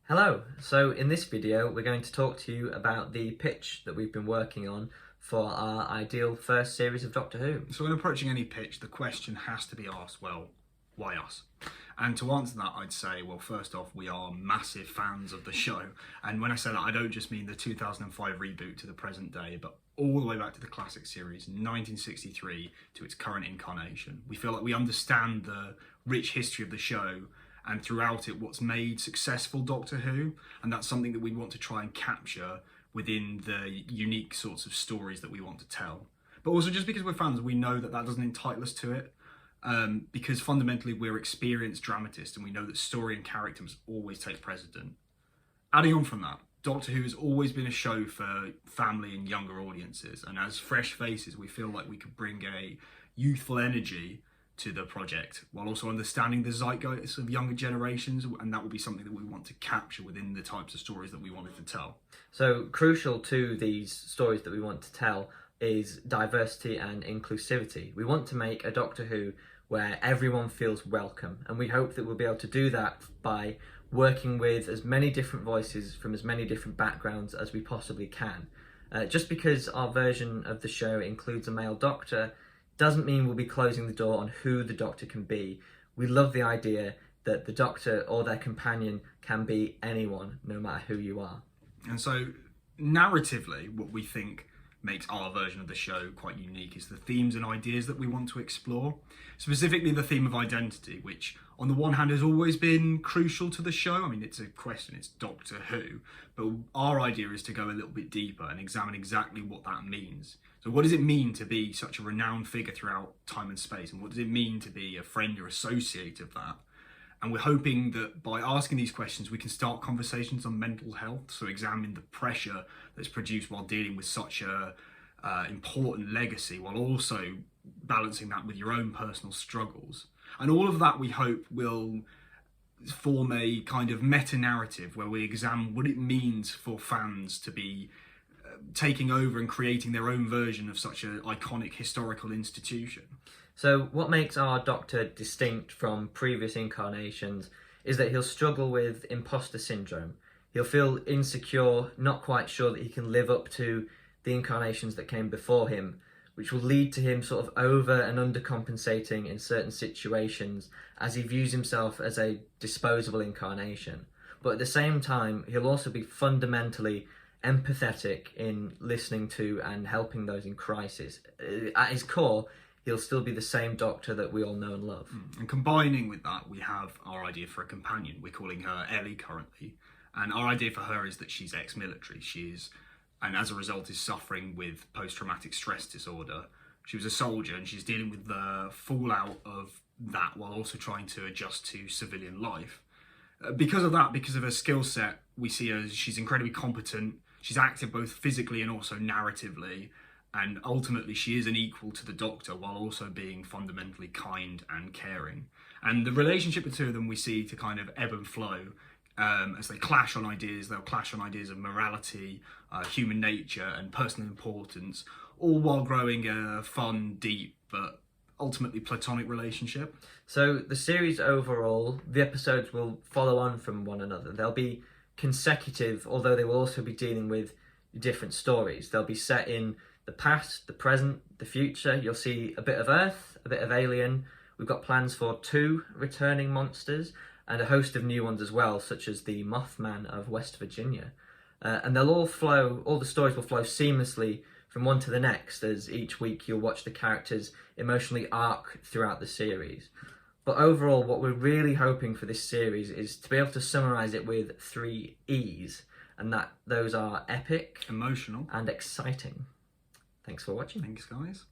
Hello, so in this video we're going to talk to you about the pitch that we've been working on for our ideal first series of Doctor Who. So when approaching any pitch, the question has to be asked, well, why us? And to answer that, I'd say, well, first off, we are massive fans of the show. And when I say that, I don't just mean the 2005 reboot to the present day, but all the way back to the classic series, 1963 to its current incarnation. We feel like we understand the rich history of the show and throughout it what's made successful Doctor Who, and that's something that we want to try and capture within the unique sorts of stories that we want to tell. But also, just because we're fans, we know that that doesn't entitle us to it, because fundamentally we're experienced dramatists and we know that story and character must always take precedent. Adding on from that, Doctor Who has always been a show for family and younger audiences, and as fresh faces we feel like we could bring a youthful energy to the project while also understanding the zeitgeist of younger generations, and that will be something that we want to capture within the types of stories that we wanted to tell. So crucial to these stories that we want to tell is diversity and inclusivity. We want to make a Doctor Who where everyone feels welcome, and we hope that we'll be able to do that by working with as many different voices from as many different backgrounds as we possibly can. Just because our version of the show includes a male Doctor doesn't mean we'll be closing the door on who the Doctor can be. We love the idea that the Doctor or their companion can be anyone, no matter who you are. And so, narratively, what we think makes our version of the show quite unique is the themes and ideas that we want to explore. Specifically the theme of identity, which on the one hand has always been crucial to the show. I mean, it's a question, it's Doctor Who, but our idea is to go a little bit deeper and examine exactly what that means. So what does it mean to be such a renowned figure throughout time and space? And what does it mean to be a friend or associate of that? And we're hoping that by asking these questions, we can start conversations on mental health. So examine the pressure that's produced while dealing with such a important legacy, while also balancing that with your own personal struggles. And all of that, we hope, will form a kind of meta-narrative where we examine what it means for fans to be taking over and creating their own version of such an iconic historical institution. So what makes our Doctor distinct from previous incarnations is that he'll struggle with imposter syndrome. He'll feel insecure, not quite sure that he can live up to the incarnations that came before him, which will lead to him sort of over and undercompensating in certain situations as he views himself as a disposable incarnation. But at the same time, he'll also be fundamentally empathetic in listening to and helping those in crisis. At his core, he'll still be the same Doctor that we all know and love. And combining with that, we have our idea for a companion. We're calling her Ellie currently. And our idea for her is that she's ex-military. And as a result is suffering with post-traumatic stress disorder. She was a soldier and she's dealing with the fallout of that while also trying to adjust to civilian life. Because of that, because of her skill set, we see her as she's incredibly competent. She's active both physically and also narratively. And ultimately she is an equal to the Doctor while also being fundamentally kind and caring. And the relationship between the two of them we see to kind of ebb and flow as they clash on ideas. They'll clash on ideas of morality, human nature and personal importance, all while growing a fun, deep, but ultimately platonic relationship. So the series overall, the episodes will follow on from one another. They'll be consecutive, although they will also be dealing with different stories. They'll be set in the past, the present, the future. You'll see a bit of Earth, a bit of Alien. We've got plans for 2 returning monsters and a host of new ones as well, such as the Mothman of West Virginia. And they'll all the stories will flow seamlessly from one to the next, as each week you'll watch the characters emotionally arc throughout the series. But overall, what we're really hoping for this series is to be able to summarise it with 3 E's, and those are epic, emotional, and exciting. Thanks for watching. Thanks, guys.